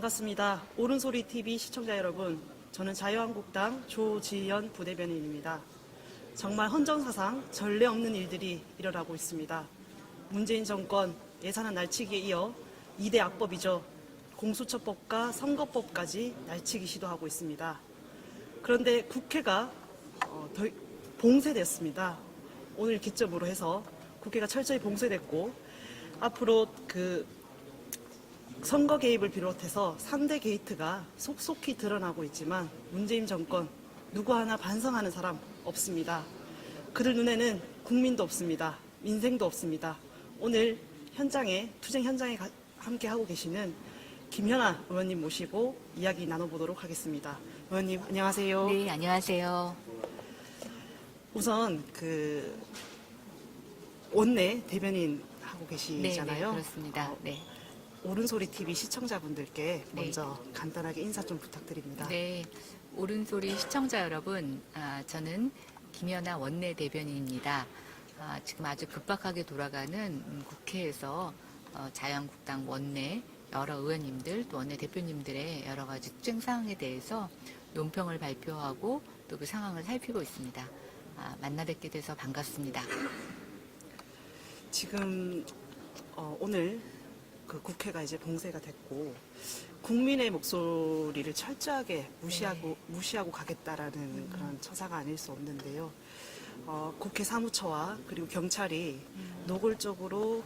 반갑습니다. 옳은소리 TV 시청자 여러분, 저는 자유한국당 조지연 부대변인입니다. 정말 헌정사상 전례 없는 일들이 일어나고 있습니다. 문재인 정권 예산안 날치기에 이어 2대 악법이죠. 공수처법과 선거법까지 날치기 시도하고 있습니다. 그런데 국회가 봉쇄됐습니다. 오늘 기점으로 해서 국회가 철저히 봉쇄됐고, 앞으로 선거 개입을 비롯해서 3대 게이트가 속속히 드러나고 있지만 문재인 정권 누구 하나 반성하는 사람 없습니다. 그들 눈에는 국민도 없습니다. 민생도 없습니다. 오늘 투쟁 현장에 함께 하고 계시는 김현아 의원님 모시고 이야기 나눠보도록 하겠습니다. 의원님 안녕하세요. 네, 안녕하세요. 우선 원내 대변인 하고 계시잖아요. 네, 그렇습니다. 네. 옳은소리 TV 시청자분들께 먼저 간단하게 인사 좀 부탁드립니다. 네, 옳은소리 시청자 여러분, 저는 김연아 원내 대변인입니다. 지금 아주 급박하게 돌아가는 국회에서 자유한국당 원내 여러 의원님들 또 원내 대표님들의 여러 가지 투쟁 상황에 대해서 논평을 발표하고 또 그 상황을 살피고 있습니다. 만나 뵙게 돼서 반갑습니다. 지금 오늘 국회가 이제 봉쇄가 됐고 국민의 목소리를 철저하게 무시하고 가겠다라는 그런 처사가 아닐 수 없는데요. 국회 사무처와 그리고 경찰이 노골적으로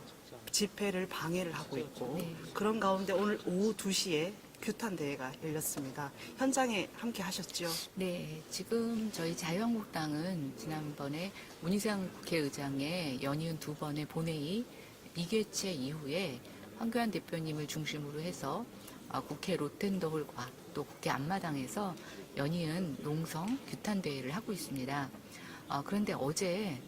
집회를 방해를 하고 있고 그런 가운데 오늘 오후 2시에 규탄 대회가 열렸습니다. 현장에 함께 하셨죠? 네, 지금 저희 자유한국당은 지난번에 문희상 국회의장의 연이은 2번의 본회의 미개최 이후에 황교안 대표님을 중심으로 해서 국회 로텐더홀과 또 국회 앞마당에서 연이은 농성 규탄 대회를 하고 있습니다. 그런데 어제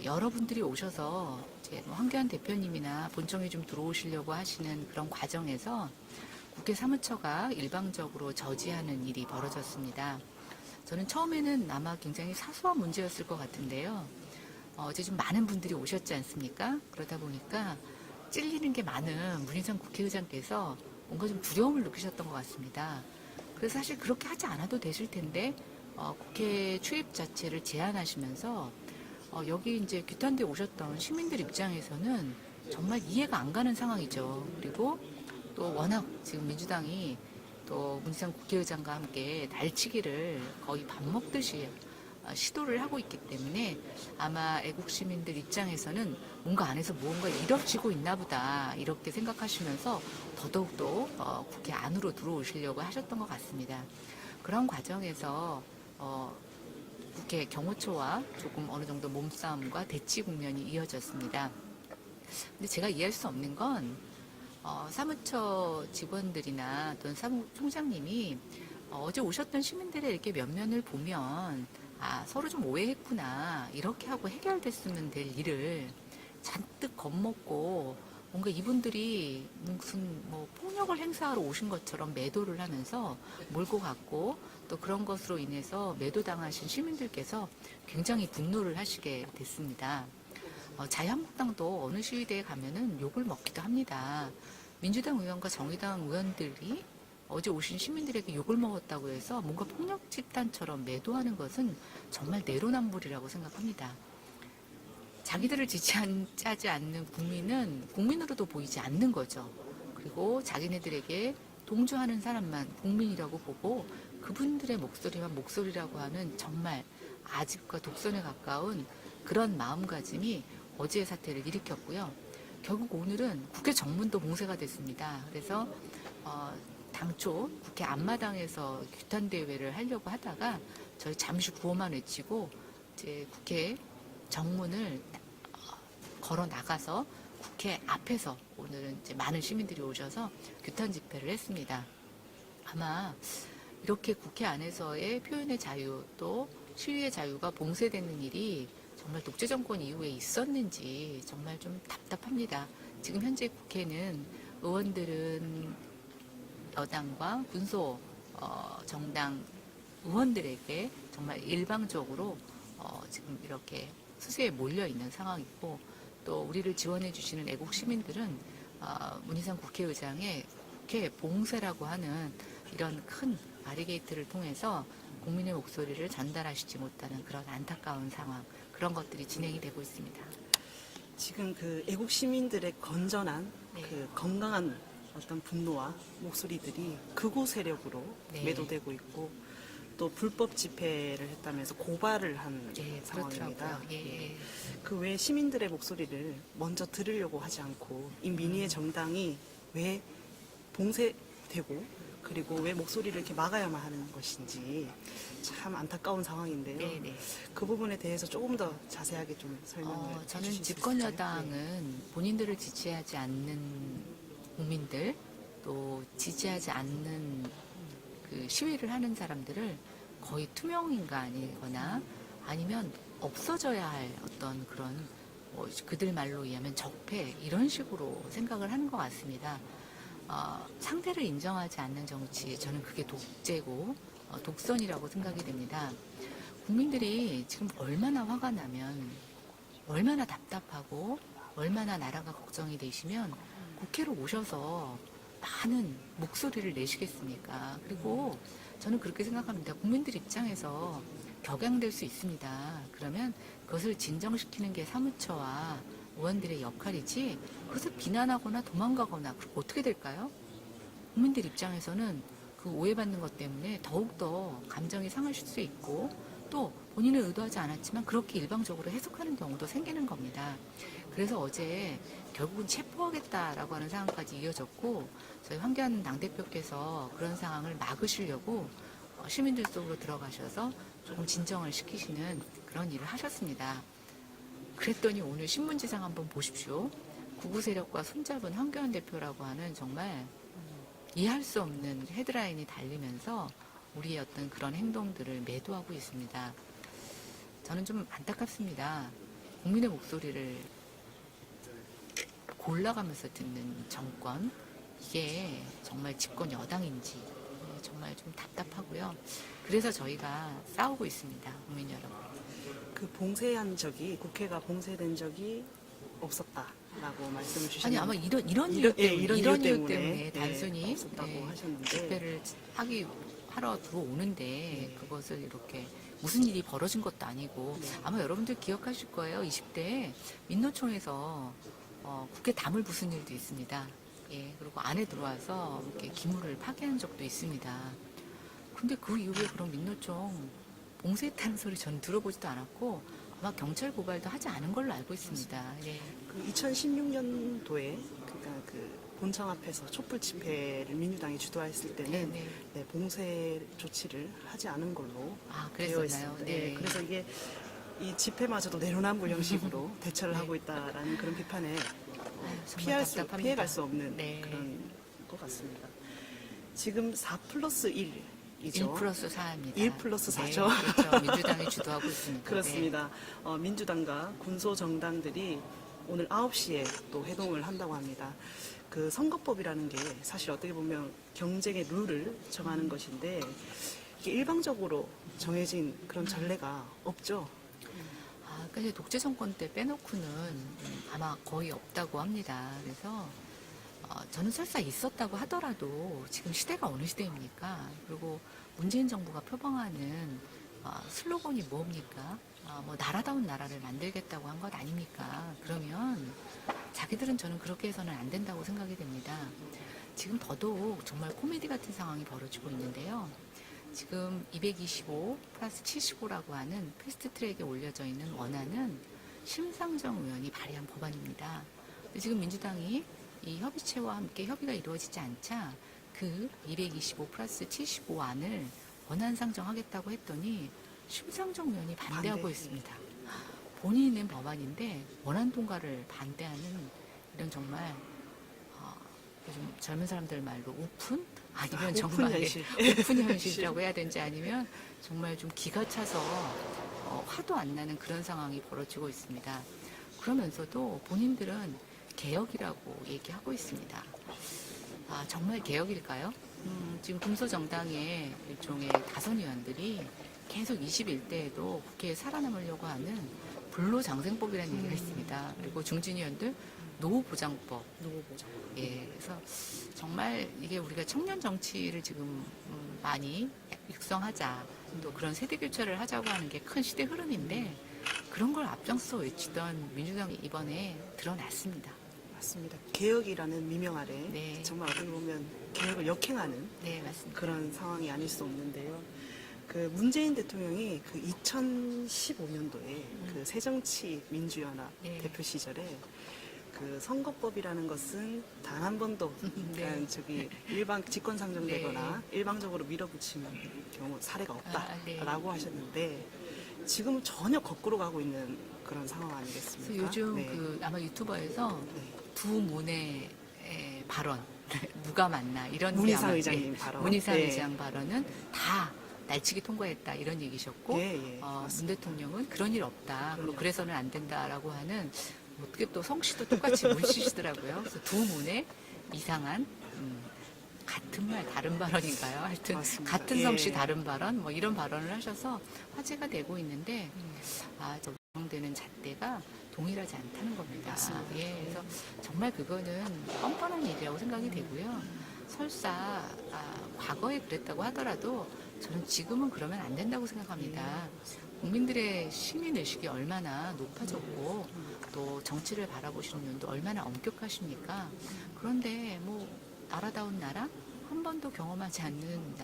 여러분들이 오셔서 이제 황교안 대표님이나 본청에 좀 들어오시려고 하시는 그런 과정에서 국회 사무처가 일방적으로 저지하는 일이 벌어졌습니다. 저는 처음에는 아마 굉장히 사소한 문제였을 것 같은데요. 어제 좀 많은 분들이 오셨지 않습니까? 그러다 보니까 찔리는 게 많은 문희상 국회의장께서 뭔가 좀 두려움을 느끼셨던 것 같습니다. 그래서 사실 그렇게 하지 않아도 되실 텐데 국회 출입 자체를 제한하시면서 여기 이제 규탄대에 오셨던 시민들 입장에서는 정말 이해가 안 가는 상황이죠. 그리고 또 워낙 지금 민주당이 또 문희상 국회의장과 함께 날치기를 거의 밥 먹듯이 시도를 하고 있기 때문에 아마 애국 시민들 입장에서는 뭔가 안에서 무언가 이뤄지고 있나 보다 이렇게 생각하시면서 더더욱더 국회 안으로 들어오시려고 하셨던 것 같습니다. 그런 과정에서 국회 경호처와 조금 어느 정도 몸싸움과 대치 국면이 이어졌습니다. 근데 제가 이해할 수 없는 건 사무처 직원들이나 또는 사무총장님이 어제 오셨던 시민들의 이렇게 면면을 보면 서로 좀 오해했구나 이렇게 하고 해결됐으면 될 일을 잔뜩 겁먹고 뭔가 이분들이 무슨 폭력을 행사하러 오신 것처럼 매도를 하면서 몰고 갔고 또 그런 것으로 인해서 매도당하신 시민들께서 굉장히 분노를 하시게 됐습니다. 자유한국당도 어느 시위대에 가면은 욕을 먹기도 합니다. 민주당 의원과 정의당 의원들이 어제 오신 시민들에게 욕을 먹었다고 해서 뭔가 폭력 집단처럼 매도하는 것은 정말 내로남불이라고 생각합니다. 자기들을 지지하지 않는 국민은 국민으로도 보이지 않는 거죠. 그리고 자기네들에게 동조하는 사람만 국민이라고 보고 그분들의 목소리만 목소리라고 하는 정말 아집과 독선에 가까운 그런 마음가짐이 어제의 사태를 일으켰고요. 결국 오늘은 국회 정문도 봉쇄가 됐습니다. 그래서 당초 국회 앞마당에서 규탄 대회를 하려고 하다가 저희 잠시 구호만 외치고 이제 국회 정문을 걸어 나가서 국회 앞에서 오늘은 이제 많은 시민들이 오셔서 규탄 집회를 했습니다. 아마 이렇게 국회 안에서의 표현의 자유 또 시위의 자유가 봉쇄되는 일이 정말 독재 정권 이후에 있었는지 정말 좀 답답합니다. 지금 현재 국회는 의원들은 여당과 군소 정당 의원들에게 정말 일방적으로 지금 이렇게 수세에 몰려 있는 상황이고 또 우리를 지원해 주시는 애국 시민들은 문희상 국회의장의 국회 봉쇄라고 하는 이런 큰 바리게이트를 통해서 국민의 목소리를 전달하시지 못하는 그런 안타까운 상황, 그런 것들이 진행이 되고 있습니다. 지금 그 애국 시민들의 건전한 네. 그 건강한 어떤 분노와 목소리들이 극우 세력으로 네. 매도되고 있고 또 불법 집회를 했다면서 고발을 한 네, 상황입니다. 그렇더라고요. 예. 그 외 시민들의 목소리를 먼저 들으려고 하지 않고 이 민의의 정당이 왜 봉쇄되고 그리고 왜 목소리를 이렇게 막아야만 하는 것인지 참 안타까운 상황인데요. 네, 네. 그 부분에 대해서 조금 더 자세하게 좀 설명을 저는 해주실 수 집권 있을까요? 여당은 본인들을 지지하지 않는 국민들, 또 지지하지 않는 그 시위를 하는 사람들을 거의 투명인간이거나 아니면 없어져야 할 어떤 그런 그들 말로 의하면 적폐 이런 식으로 생각을 하는 것 같습니다. 상대를 인정하지 않는 정치, 저는 그게 독재고 독선이라고 생각이 됩니다. 국민들이 지금 얼마나 화가 나면, 얼마나 답답하고, 얼마나 나라가 걱정이 되시면 국회로 오셔서 많은 목소리를 내시겠습니까? 그리고 저는 그렇게 생각합니다. 국민들 입장에서 격양될 수 있습니다. 그러면 그것을 진정시키는 게 사무처와 의원들의 역할이지, 그것을 비난하거나 도망가거나, 그리고 어떻게 될까요? 국민들 입장에서는 그 오해받는 것 때문에 더욱더 감정이 상하실 수 있고, 또 본인은 의도하지 않았지만 그렇게 일방적으로 해석하는 경우도 생기는 겁니다. 그래서 어제 결국은 체포하겠다라고 하는 상황까지 이어졌고, 저희 황교안 당대표께서 그런 상황을 막으시려고 시민들 속으로 들어가셔서 조금 진정을 시키시는 그런 일을 하셨습니다. 그랬더니 오늘 신문지상 한번 보십시오. 구구 세력과 손잡은 황교안 대표라고 하는 정말 이해할 수 없는 헤드라인이 달리면서 우리의 어떤 그런 행동들을 매도하고 있습니다. 저는 좀 안타깝습니다. 국민의 목소리를 골라가면서 듣는 정권, 이게 정말 집권 여당인지 정말 좀 답답하고요. 그래서 저희가 싸우고 있습니다. 국민 여러분. 그 봉쇄한 적이 국회가 봉쇄된 적이 없었다라고 말씀을 주셨는데 아니 아마 이런 이유 이런- 때문에, 예, 이런 이런 이유 이유 때문에 예, 단순히 없었다고 하셨는데 집회를 하러 들어오는데 그것을 이렇게 무슨 일이 벌어진 것도 아니고, 아마 여러분들 기억하실 거예요. 20대에 민노총에서 국회 담을 부순 일도 있습니다. 예, 그리고 안에 들어와서 이렇게 기물을 파괴한 적도 있습니다. 근데 그 이후에 그런 민노총 봉쇄했다는 소리 저는 들어보지도 않았고, 아마 경찰 고발도 하지 않은 걸로 알고 있습니다. 예. 그 2016년도에 그러니까 그 본청 앞에서 촛불 집회를 민주당이 주도했을 때는 네네. 네, 봉쇄 조치를 하지 않은 걸로 아, 되어 그랬었나요? 있습니다. 네. 예, 그래서 이게 이 집회마저도 내로남불 형식으로 대처를 네. 하고 있다라는 그런 비판에 정말 답답합니다. 피해갈 수 없는 네. 그런 것 같습니다. 지금 4+1이죠. 1+4입니다. 1+4죠. 네, 그렇죠. 민주당이 주도하고 있습니다. 그렇습니다. 민주당과 군소 정당들이 오늘 9시에 또 회동을 한다고 합니다. 그 선거법이라는 게 사실 어떻게 보면 경쟁의 룰을 정하는 것인데 이게 일방적으로 정해진 그런 전례가 없죠. 그래서 독재 정권 때 빼놓고는 아마 거의 없다고 합니다. 그래서 저는 설사 있었다고 하더라도 지금 시대가 어느 시대입니까? 그리고 문재인 정부가 표방하는 슬로건이 뭡니까? 뭐 나라다운 나라를 만들겠다고 한 것 아닙니까? 그러면 자기들은 저는 그렇게 해서는 안 된다고 생각이 됩니다. 지금 더더욱 정말 코미디 같은 상황이 벌어지고 있는데요. 지금 225 플러스 75라고 하는 패스트트랙에 올려져 있는 원안은 심상정 의원이 발의한 법안입니다. 근데 지금 민주당이 이 협의체와 함께 협의가 이루어지지 않자 그 225 플러스 75안을 원안 상정하겠다고 했더니 심상정 의원이 반대하고 반대. 있습니다. 본인이 낸 법안인데 원안 통과를 반대하는 이런 정말 요즘 젊은 사람들 말로 우픈? 아니면 오픈 정말 현실. 오픈 현실이라고 해야 되는지, 아니면 정말 좀 기가 차서 화도 안 나는 그런 상황이 벌어지고 있습니다. 그러면서도 본인들은 개혁이라고 얘기하고 있습니다. 정말 개혁일까요? 지금 금소정당의 일종의 다선 의원들이 계속 21대에도 국회에 살아남으려고 하는 불로장생법이라는 얘기를 했습니다. 그리고 중진 의원들 노후보장법. 노후보장. 예, 그래서 정말 이게 우리가 청년 정치를 지금 많이 육성하자, 또 그런 세대 교체를 하자고 하는 게 큰 시대 흐름인데 그런 걸 앞장서 외치던 민주당이 이번에 드러났습니다. 맞습니다. 개혁이라는 미명 아래 네. 정말 어떻게 보면 개혁을 역행하는 네, 맞습니다. 그런 상황이 아닐 수 없는데요. 그 문재인 대통령이 그 2015년도에 그 새정치민주연합 네. 대표 시절에 그 선거법이라는 것은 단 한 번도 네. 저기 일방 직권 상정되거나 일방적으로 밀어붙이는 경우 사례가 네. 없다라고 하셨는데 지금은 전혀 거꾸로 가고 있는 그런 상황 그래서 아니겠습니까? 요즘 네. 그 아마 유튜버에서 네. 두 문의 발언 누가 맞나 이런 게 문희상 아마, 의장님 발언. 문희상 네. 의장 발언은 다 날치기 통과했다 이런 얘기셨고 예, 예, 문 맞습니다. 대통령은 그런 일 없다. 그런 일 그래서는 안 된다라고 하는 어떻게 또 성씨도 똑같이 물씨시더라고요. 그래서 두 문의 이상한 같은 말 다른 발언인가요? 하여튼 맞습니다. 같은 예. 성씨 다른 발언 뭐 이런 발언을 하셔서 화제가 되고 있는데 저 운영되는 잣대가 동일하지 않다는 겁니다. 맞습니다. 예, 그래서 정말 그거는 뻔뻔한 일이라고 생각이 되고요. 설사 과거에 그랬다고 하더라도 저는 지금은 그러면 안 된다고 생각합니다. 국민들의 시민의식이 얼마나 높아졌고 또 정치를 바라보시는 눈도 얼마나 엄격하십니까? 그런데 뭐 나라다운 나라 한 번도 경험하지 않는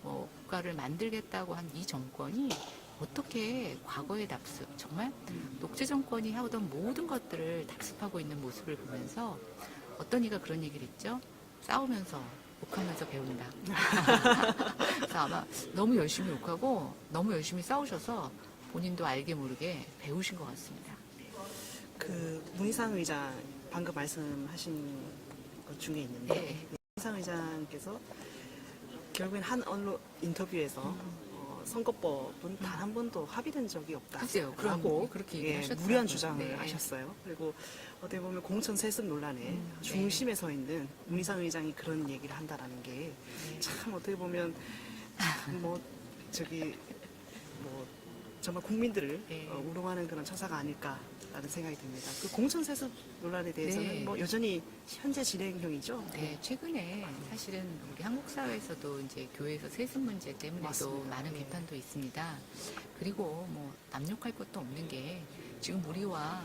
국가를 만들겠다고 한 이 정권이 어떻게 과거의 답습, 정말 녹제 정권이 하던 모든 것들을 답습하고 있는 모습을 보면서 어떤 이가 그런 얘기를 했죠? 싸우면서 욕하면서 배운다. 그래서 아마 너무 열심히 욕하고 너무 열심히 싸우셔서 본인도 알게 모르게 배우신 것 같습니다. 그 문희상 의장 방금 말씀하신 것 중에 있는데 네. 문희상 의장께서 결국엔 한 언론 인터뷰에서 선거법은 단 한 번도 합의된 적이 글쎄요, 없다라고 그렇게 얘기하셨더라고요. 무리한 주장을 네. 하셨어요. 그리고 어떻게 보면 공천 세습 논란의 네. 중심에 서 있는 문희상 의장이 그런 얘기를 한다라는 게 참 어떻게 보면 뭐 저기 뭐 정말 국민들을 네. 우롱하는 그런 처사가 아닐까라는 생각이 듭니다. 그 공천 세습 논란에 대해서는 네. 뭐 여전히 현재 진행형이죠. 네, 최근에 사실은 우리 한국 사회에서도 이제 교회에서 세습 문제 때문에도 맞습니다. 많은 네. 비판도 있습니다. 그리고 뭐 남욕할 것도 없는 게 지금 우리와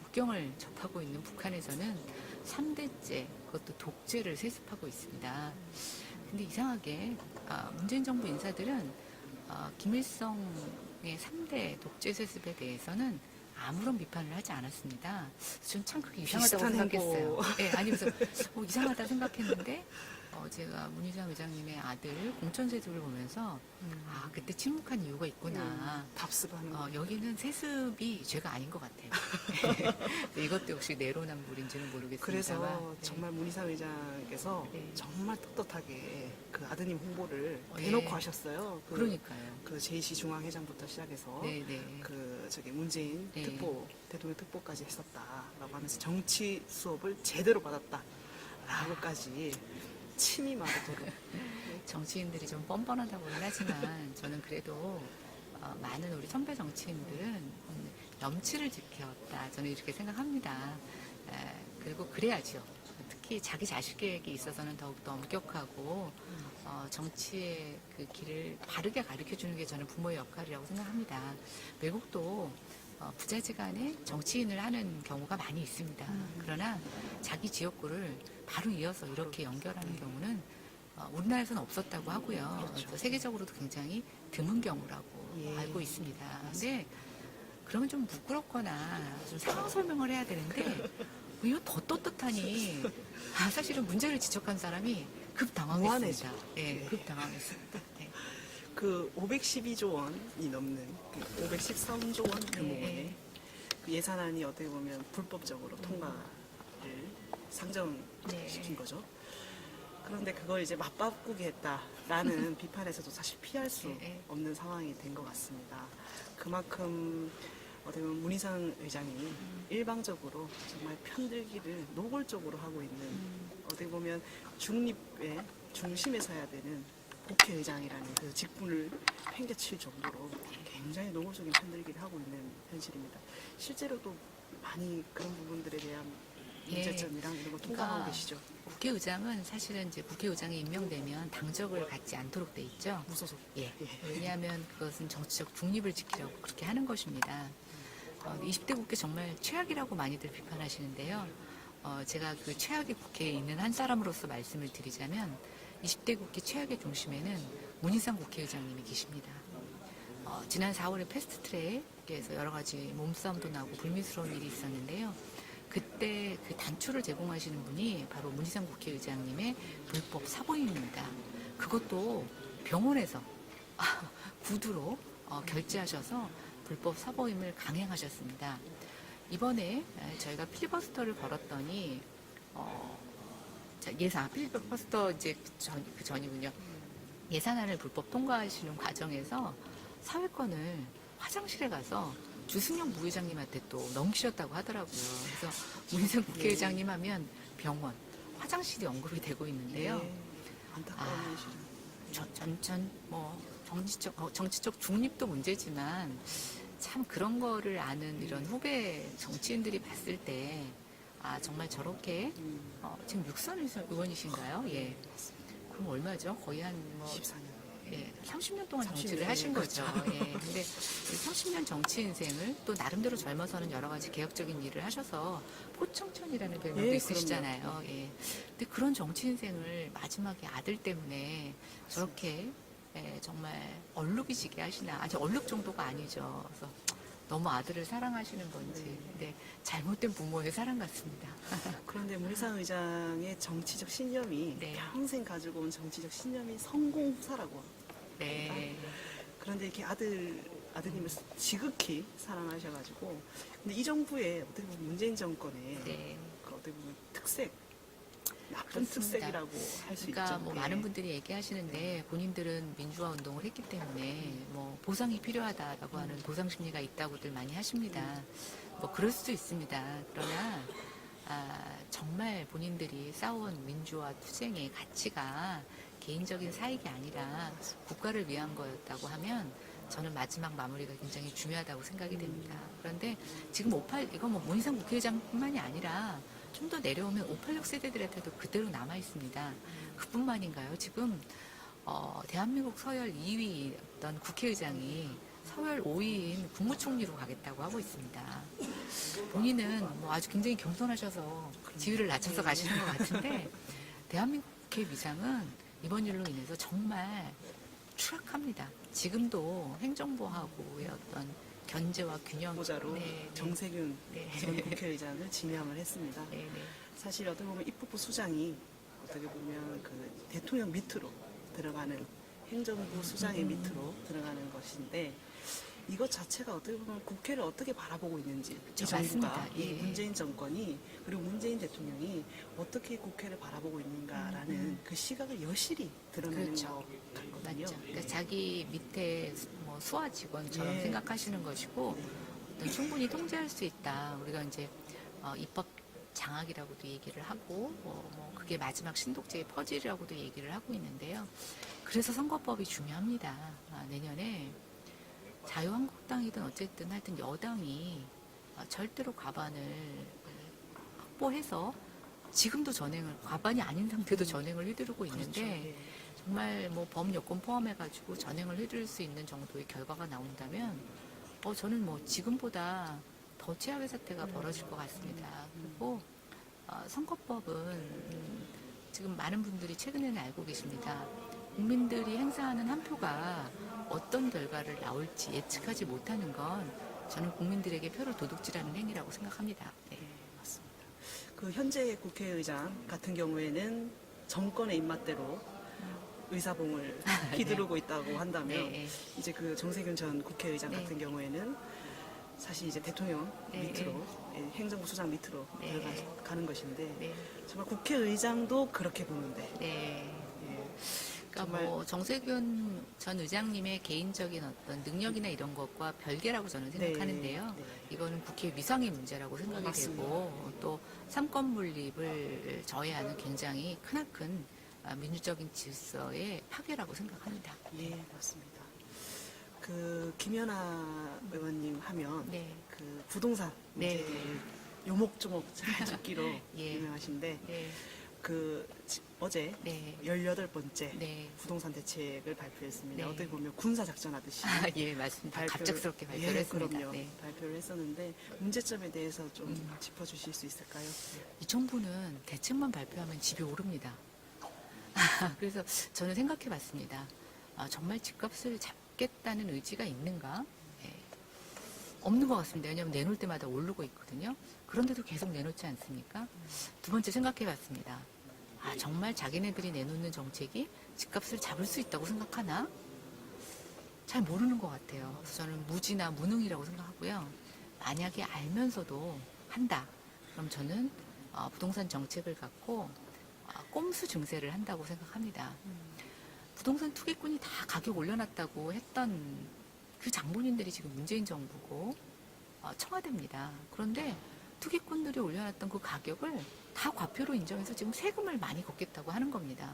국경을 접하고 있는 북한에서는 3대째 그것도 독재를 세습하고 있습니다. 근데 이상하게 문재인 정부 인사들은 김일성의 3대 독재 세습에 대해서는 아무런 비판을 하지 않았습니다. 저는 참 그게 이상하다고 비슷한 생각했어요. 행보. 네, 아니 그래서 이상하다 생각했는데 제가 문희상 의장님의 아들 공천 세습을 보면서 그때 침묵한 이유가 있구나. 답습하는 거. 여기는 세습이 죄가 아닌 것 같아요. 네, 이것도 역시 내로남불인지는 모르겠습니다. 그래서 정말 문희상 의장께서 네. 정말 떳떳하게 그 아드님 홍보를 예. 대놓고 하셨어요. 그러니까요. 그 제2시 중앙회장부터 시작해서 네, 네. 그 저기 문재인 네. 대통령 특보까지 했었다라고 하면서 정치 수업을 제대로 받았다라고까지 침이 마르도록 정치인들이 좀 뻔뻔하다고는 하지만 저는 그래도 많은 우리 선배 정치인들은 염치를 지켰다. 저는 이렇게 생각합니다. 그리고 그래야죠. 특히 자기 자식에게 있어서는 더욱더 엄격하고 정치의 그 길을 바르게 가르쳐주는 게 저는 부모의 역할이라고 생각합니다. 외국도 부자지간에 정치인을 하는 경우가 많이 있습니다. 그러나 자기 지역구를 바로 이어서 이렇게 연결하는 경우는 우리나라에서는 없었다고 하고요. 그렇죠. 그래서 세계적으로도 굉장히 드문 경우라고 예. 알고 있습니다. 근데 그러면 좀 부끄럽거나 좀 상황 설명을 해야 되는데 이거 더 떳떳하니 사실은 문제를 지적한 사람이 급 당황했습니다. 무한해져. 네, 네. 급 당황했습니다. 네. 그 512조 원이 넘는 513조 원 규모의 네. 그 예산안이 어떻게 보면 불법적으로 통과를 상정시킨 네. 거죠. 그런데 그걸 이제 맞바꾸게 했다라는 비판에서도 사실 피할 수 네. 없는 상황이 된 것 같습니다. 그만큼 어떻게 보면 문희상 의장이 일방적으로 정말 편들기를 노골적으로 하고 있는 어떻게 보면 중립의 중심에 서야 되는 국회의장이라는 그 직분을 팽개칠 정도로 굉장히 노골적인 편들기를 하고 있는 현실입니다. 실제로도 많이 그런 부분들에 대한 문제점이랑 이런 거 통감하고 그러니까 계시죠? 국회의장은 사실은 이제 국회의장이 임명되면 당적을 갖지 않도록 돼 있죠. 무소속. 예. 왜냐하면 그것은 정치적 중립을 지키려고 그렇게 하는 것입니다. 20대 국회 정말 최악이라고 많이들 비판하시는데요. 제가 그 최악의 국회에 있는 한 사람으로서 말씀을 드리자면 20대 국회 최악의 중심에는 문희상 국회의장님이 계십니다. 지난 4월에 패스트트랙에서 여러 가지 몸싸움도 나고 불미스러운 일이 있었는데요. 그때 그 단추를 제공하시는 분이 바로 문희상 국회의장님의 불법 사보임입니다. 그것도 병원에서 구두로 결제하셔서 불법 사보임을 강행하셨습니다. 이번에 저희가 필리버스터를 걸었더니 필리버스터 이제 그 전이군요. 예산안을 불법 통과하시는 과정에서 사회권을 화장실에 가서 주승용 부회장님한테 또 넘기셨다고 하더라고요. 그래서 문희상 국회의장님 하면 병원, 화장실이 언급이 되고 있는데요. 안타까운 일이시죠. 정치적 중립도 문제지만 참 그런 거를 아는 이런 후배 정치인들이 봤을 때 정말 저렇게 지금 육선 의원이신가요? 예. 그럼 얼마죠? 거의 한 14년. 예, 30년 동안 30년, 정치를 하신 그렇죠. 거죠. 예. 근데 30년 정치 인생을 또 나름대로 젊어서는 여러 가지 개혁적인 일을 하셔서 포청천이라는 별명도 예, 있으시잖아요. 예. 근데 그런 정치 인생을 마지막에 아들 때문에 저렇게 정말 얼룩이지게 하시나. 아직 얼룩 정도가 아니죠. 그래서 너무 아들을 사랑하시는 건지. 근데 잘못된 부모의 사랑 같습니다. 그런데 문희상 의장의 정치적 신념이 네. 평생 가지고 온 정치적 신념이 성공 후사라고. 네. 그런데 이렇게 아드님을 지극히 사랑하셔가지고. 근데 이 정부의 어떻게 보면 문재인 정권의 네. 그 어떻게 보면 특색, 나쁜 그렇습니다. 특색이라고 할 수 그러니까 있죠. 뭐 예. 많은 분들이 얘기하시는데 본인들은 민주화 운동을 했기 때문에 뭐 보상이 필요하다라고 하는 보상 심리가 있다고들 많이 하십니다. 뭐 그럴 수도 있습니다. 그러나 정말 본인들이 싸운 민주화 투쟁의 가치가 개인적인 사익이 아니라 국가를 위한 거였다고 하면 저는 마지막 마무리가 굉장히 중요하다고 생각이 됩니다. 그런데 지금 이건 뭐 문희상 국회의장뿐만이 아니라 좀 더 내려오면 586 세대들한테도 그대로 남아 있습니다. 그뿐만인가요? 지금 대한민국 서열 2위였던 국회의장이 서열 5위인 국무총리로 가겠다고 하고 있습니다. 본인은 뭐 아주 굉장히 겸손하셔서 지위를 낮춰서 가시는 것 같은데 대한민국 국회 위상은 이번 일로 인해서 정말 추락합니다. 지금도 행정부하고의 어떤 견제와 균형 후보자로 정세균 네. 전 국회의장을 지명을 했습니다. 네, 네. 사실 어떻게 보면 입법부 수장이 어떻게 보면 그 대통령 밑으로 들어가는 행정부 수장의 밑으로 들어가는 것인데 이것 자체가 어떻게 보면 국회를 어떻게 바라보고 있는지 이 정부가 맞습니다. 이 예. 문재인 정권이 그리고 문재인 대통령이 어떻게 국회를 바라보고 있는가라는 그 시각을 여실히 드러내는 그렇죠. 것 같거든요. 맞죠. 그러니까 자기 밑에 뭐 수하 직원처럼 예. 생각하시는 것이고 어떤 충분히 통제할 수 있다. 우리가 이제 입법 장악이라고도 얘기를 하고 뭐 그게 마지막 신독제의 퍼즐이라고도 얘기를 하고 있는데요. 그래서 선거법이 중요합니다. 내년에 자유한국당이든 어쨌든 하여튼 여당이 절대로 과반을 확보해서 지금도 과반이 아닌 상태도 전행을 휘두르고 있는데 그렇죠. 예. 정말 뭐 범여권 포함해가지고 전행을 휘두를 수 있는 정도의 결과가 나온다면 저는 뭐 지금보다 더 최악의 사태가 벌어질 것 같습니다. 그리고 선거법은 지금 많은 분들이 최근에는 알고 계십니다. 국민들이 행사하는 한 표가 어떤 결과를 나올지 예측하지 못하는 건 저는 국민들에게 표를 도둑질하는 행위라고 생각합니다. 네. 네, 맞습니다. 그 현재 국회의장 같은 경우에는 정권의 입맛대로 의사봉을 휘두르고 있다고 한다면 네. 이제 그 정세균 전 국회의장 네. 같은 경우에는 사실 이제 대통령 네. 밑으로 행정부 수장 밑으로 네. 들어가는 것인데 네. 정말 국회의장도 그렇게 보는데 네. 예, 그러니까 정말 뭐 정세균 전 의장님의 개인적인 어떤 능력이나 이런 것과 별개라고 저는 생각하는데요. 네. 이거는 국회 위상의 문제라고 생각이 맞습니다. 되고 또 삼권 분립을 저해하는 굉장히 크나큰 민주적인 질서의 파괴라고 생각합니다. 예, 맞습니다. 그 김연아 의원님 하면 네. 그 부동산 네. 문제를 요목조목 잘 짓기로 예. 유명하신데 네, 어제 네, 18번째 네. 부동산 대책을 발표했습니다. 네. 어떻게 보면 군사 작전하듯이 아, 예, 맞습니다. 갑작스럽게 발표를 했습니다. 그럼요. 네. 발표를 했었는데 문제점에 대해서 좀 짚어주실 수 있을까요? 이 정부는 대책만 발표하면 집이 오릅니다. 그래서 저는 생각해 봤습니다. 아, 정말 집값을 잡겠다는 의지가 있는가? 예. 없는 것 같습니다. 왜냐하면 내놓을 때마다 오르고 있거든요. 그런데도 계속 내놓지 않습니까? 두 번째 생각해 봤습니다. 아, 정말 자기네들이 내놓는 정책이 집값을 잡을 수 있다고 생각하나? 잘 모르는 것 같아요. 그래서 저는 무지나 무능이라고 생각하고요. 만약에 알면서도 한다. 그럼 저는 부동산 정책을 갖고 꼼수 증세를 한다고 생각합니다. 부동산 투기꾼이 다 가격 올려놨다고 했던 그 장본인들이 지금 문재인 정부고 청와대입니다. 그런데 투기꾼들이 올려놨던 그 가격을 다 과표로 인정해서 지금 세금을 많이 걷겠다고 하는 겁니다.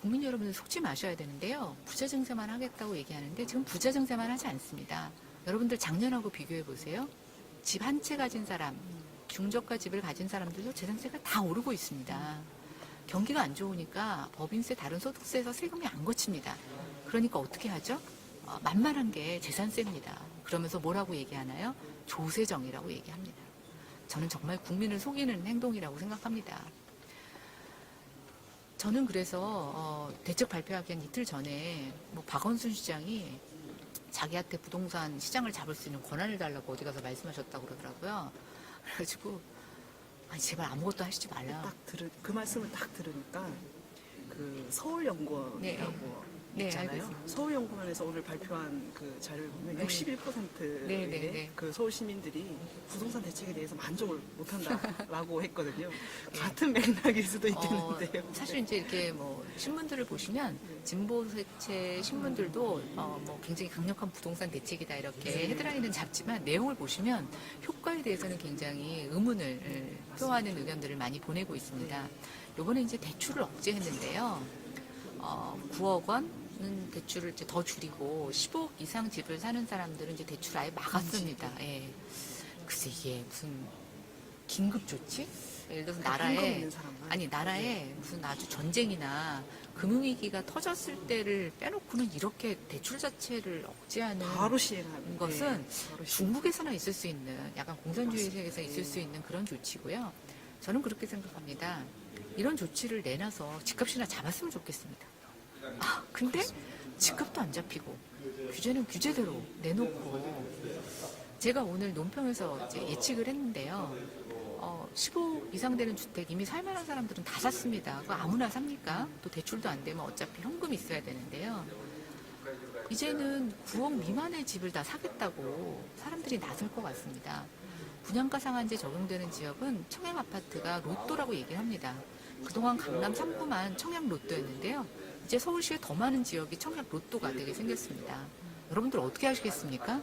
국민 여러분들 속지 마셔야 되는데요. 부자 증세만 하겠다고 얘기하는데 지금 부자 증세만 하지 않습니다. 여러분들 작년하고 비교해 보세요. 집 한 채 가진 사람, 중저가 집을 가진 사람들도 재산세가 다 오르고 있습니다. 경기가 안 좋으니까 법인세, 다른 소득세에서 세금이 안 거칩니다. 그러니까 어떻게 하죠? 만만한 게 재산세입니다. 그러면서 뭐라고 얘기하나요? 조세정이라고 얘기합니다. 저는 정말 국민을 속이는 행동이라고 생각합니다. 저는 그래서 대책 발표하기 한 이틀 전에 박원순 시장이 자기한테 부동산 시장을 잡을 수 있는 권한을 달라고 어디 가서 말씀하셨다고 그러더라고요. 그래가지고 아니 제발 아무것도 하시지 말라. 그 말씀을 딱 들으니까 그 서울연구원이라고 네, 알고 있잖아요. 있습니다. 서울연구원에서 오늘 발표한 그 자료를 보면 네. 61%의 네, 네, 네. 그 서울 시민들이 부동산 대책에 대해서 만족을 못한다라고 했거든요. 같은 맥락일 수도 있겠는데요. 사실 이제 이렇게 신문들을 보시면 진보 세체 신문들도 굉장히 강력한 부동산 대책이다 이렇게 헤드라인은 잡지만 내용을 보시면 효과에 대해서는 굉장히 의문을 표하는 의견들을 많이 보내고 있습니다. 이번에 이제 대출을 억제했는데요. 9억 원은 대출을 이제 더 줄이고 15억 이상 집을 사는 사람들은 이제 대출 아예 막았습니다. 예. 글쎄 이게 무슨 긴급 조치? 예를 들어서 나라에 무슨 아주 전쟁이나 금융위기가 터졌을 때를 빼놓고는 이렇게 대출 자체를 억제하는 바로 시행하는 것은 바로 중국에서나 있을 수 있는 약간 공산주의 세계에서 있을 수 있는 그런 조치고요. 저는 그렇게 생각합니다. 이런 조치를 내놔서 집값이나 잡았으면 좋겠습니다. 근데 집값도 안 잡히고 규제는 규제대로 내놓고 제가 오늘 논평에서 이제 예측을 했는데요. 15 이상 되는 주택 이미 살만한 사람들은 다 샀습니다. 그거 아무나 삽니까? 또 대출도 안 되면 어차피 현금이 있어야 되는데요. 이제는 9억 미만의 집을 다 사겠다고 사람들이 나설 것 같습니다. 분양가 상한제 적용되는 지역은 청약 아파트가 로또라고 얘기를 합니다. 그동안 강남 3구만 청약 로또였는데요. 이제 서울시에 더 많은 지역이 청약 로또가 되게 생겼습니다. 여러분들 어떻게 하시겠습니까?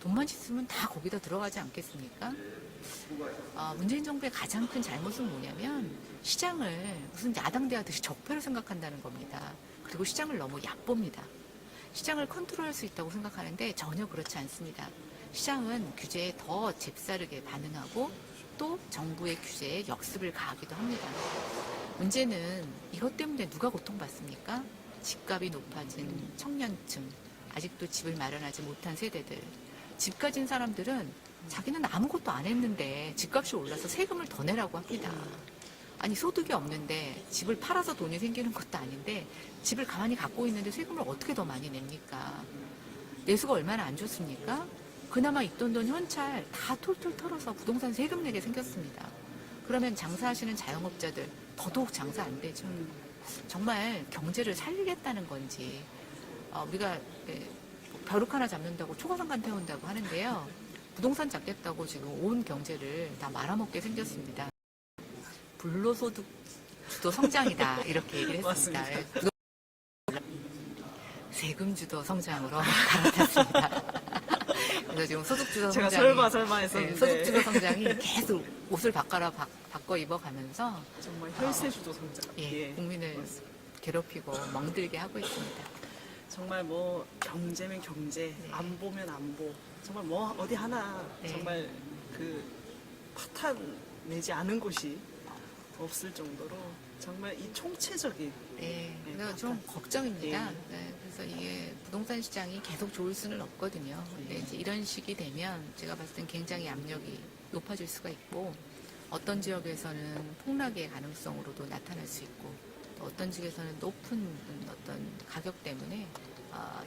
돈만 있으면 다 거기다 들어가지 않겠습니까? 문재인 정부의 가장 큰 잘못은 뭐냐면 시장을 무슨 야당대 하듯이 적폐로 생각한다는 겁니다. 그리고 시장을 너무 얕봅니다. 시장을 컨트롤할 수 있다고 생각하는데 전혀 그렇지 않습니다. 시장은 규제에 더 잽싸르게 반응하고 또 정부의 규제에 역습을 가하기도 합니다. 문제는 이것 때문에 누가 고통받습니까? 집값이 높아진 청년층, 아직도 집을 마련하지 못한 세대들. 집 가진 사람들은 자기는 아무것도 안 했는데 집값이 올라서 세금을 더 내라고 합니다. 아니 소득이 없는데 집을 팔아서 돈이 생기는 것도 아닌데 집을 가만히 갖고 있는데 세금을 어떻게 더 많이 냅니까? 내수가 얼마나 안 좋습니까? 그나마 있던 돈 현찰 다 톨톨 털어서 부동산 세금 내게 생겼습니다. 그러면 장사하시는 자영업자들 더더욱 장사 안 되죠. 정말 경제를 살리겠다는 건지 우리가 벼룩 하나 잡는다고 초과상관 태운다고 하는데요. 부동산 잡겠다고 지금 온 경제를 다 말아먹게 생겼습니다. 불로소득 주도 성장이다 이렇게 얘기를 했습니다. 세금 주도 성장으로 갈아탔습니다. 그래서 지금 소득 주도 제가 성장이 설마 했었는데 소득 주도 성장이 계속 옷을 바꿔 입어가면서 정말 혈세 주도 성장. 국민을 괴롭히고 멍들게 하고 있습니다. 정말 경제면 경제, 네. 안보면 안보. 정말 어디 하나 네. 정말 그 파탄 내지 않은 곳이 없을 정도로 정말 이 총체적인 네, 네, 그래서 좀 파탄. 걱정입니다. 네. 네, 그래서 이게 부동산 시장이 계속 좋을 수는 없거든요. 근데 이제 이런 시기 되면 제가 봤을 땐 굉장히 압력이 높아질 수가 있고 어떤 지역에서는 폭락의 가능성으로도 나타날 수 있고 또 어떤 지역에서는 높은 어떤 가격 때문에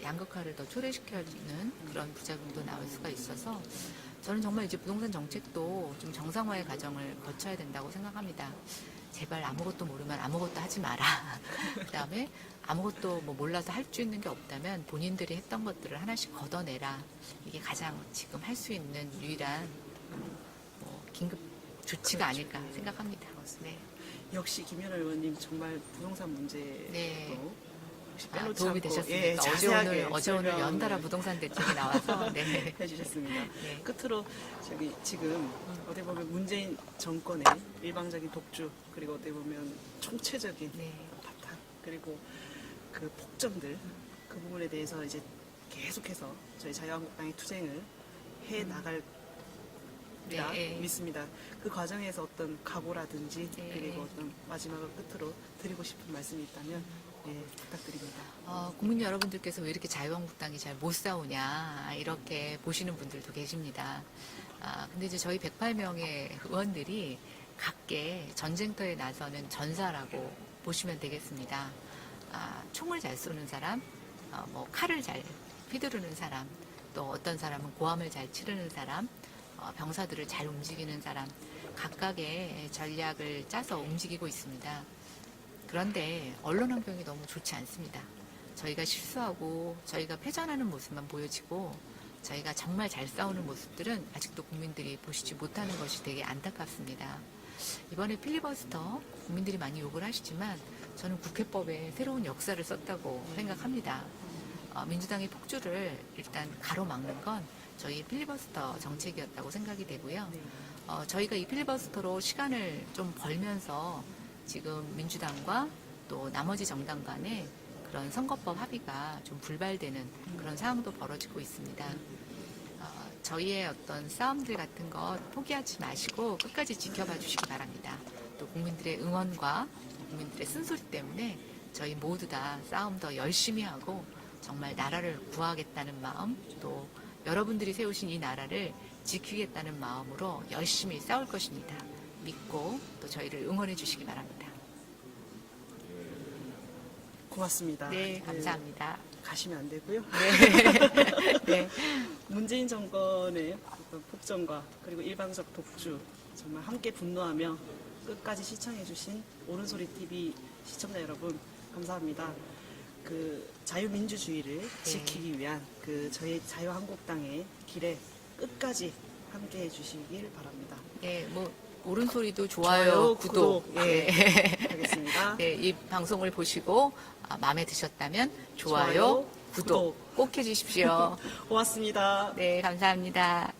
양극화를 더 초래시켜주는 그런 부작용도 나올 수가 있어서 저는 정말 이제 부동산 정책도 좀 정상화의 과정을 거쳐야 된다고 생각합니다. 제발 아무것도 모르면 아무것도 하지 마라. 그다음에 아무것도 뭐 몰라서 할 수 있는 게 없다면 본인들이 했던 것들을 하나씩 걷어내라. 이게 가장 지금 할 수 있는 유일한 뭐 긴급 조치가 그렇죠. 아닐까 생각합니다. 네. 역시 김연아 의원님 정말 부동산 문제도 네. 역시 아, 빼놓지 도움이 않고 되셨습니까? 예, 자세하게 어제 오늘 설명을 연달아 부동산 대책이 나와서 네. 해주셨습니다. 네. 끝으로 지금 어떻게 보면 문재인 정권의 일방적인 독주 그리고 어떻게 보면 총체적인 네. 파탄 그리고 그 폭정들 그 부분에 대해서 이제 계속해서 저희 자유한국당이 투쟁을 해 나갈 리라 네. 믿습니다. 그 과정에서 어떤 각오라든지 네. 그리고 어떤 마지막으로 끝으로 드리고 싶은 말씀이 있다면 예, 부탁드립니다. 국민 여러분들께서 왜 이렇게 자유한국당이 잘 못 싸우냐 이렇게 보시는 분들도 계십니다. 근데 이제 저희 108명의 의원들이 각계 전쟁터에 나서는 전사라고 보시면 되겠습니다. 총을 잘 쏘는 사람, 뭐 칼을 잘 휘두르는 사람, 또 어떤 사람은 고함을 잘 치르는 사람, 병사들을 잘 움직이는 사람, 각각의 전략을 짜서 움직이고 있습니다. 그런데 언론 환경이 너무 좋지 않습니다. 저희가 실수하고 저희가 패전하는 모습만 보여지고 저희가 정말 잘 싸우는 모습들은 아직도 국민들이 보시지 못하는 것이 되게 안타깝습니다. 이번에 필리버스터 국민들이 많이 욕을 하시지만 저는 국회법에 새로운 역사를 썼다고 생각합니다. 민주당의 폭주를 일단 가로막는 건 저희 필리버스터 정책이었다고 생각이 되고요. 저희가 이 필리버스터로 시간을 좀 벌면서 지금 민주당과 또 나머지 정당 간에 그런 선거법 합의가 좀 불발되는 그런 상황도 벌어지고 있습니다. 저희의 어떤 싸움들 같은 것 포기하지 마시고 끝까지 지켜봐 주시기 바랍니다. 또 국민들의 응원과 국민들의 쓴소리 때문에 저희 모두 다 싸움 더 열심히 하고 정말 나라를 구하겠다는 마음 또 여러분들이 세우신 이 나라를 지키겠다는 마음으로 열심히 싸울 것입니다. 믿고 또 저희를 응원해 주시기 바랍니다. 고맙습니다. 네, 감사합니다. 가시면 안 되고요. 네. 네. 문재인 정권의 어떤 폭정과 그리고 일방적 독주 정말 함께 분노하며 끝까지 시청해주신 옳은소리 TV 시청자 여러분 감사합니다. 그 자유민주주의를 지키기 위한 그 저희 자유한국당의 길에 끝까지 함께 해주시길 바랍니다. 네, 뭐 옳은 소리도 좋아요, 구독. 예, 네. 하겠습니다. 네, 이 방송을 보시고 마음에 드셨다면 좋아요, 좋아요, 구독 꼭 해주십시오. 고맙습니다. 네, 감사합니다.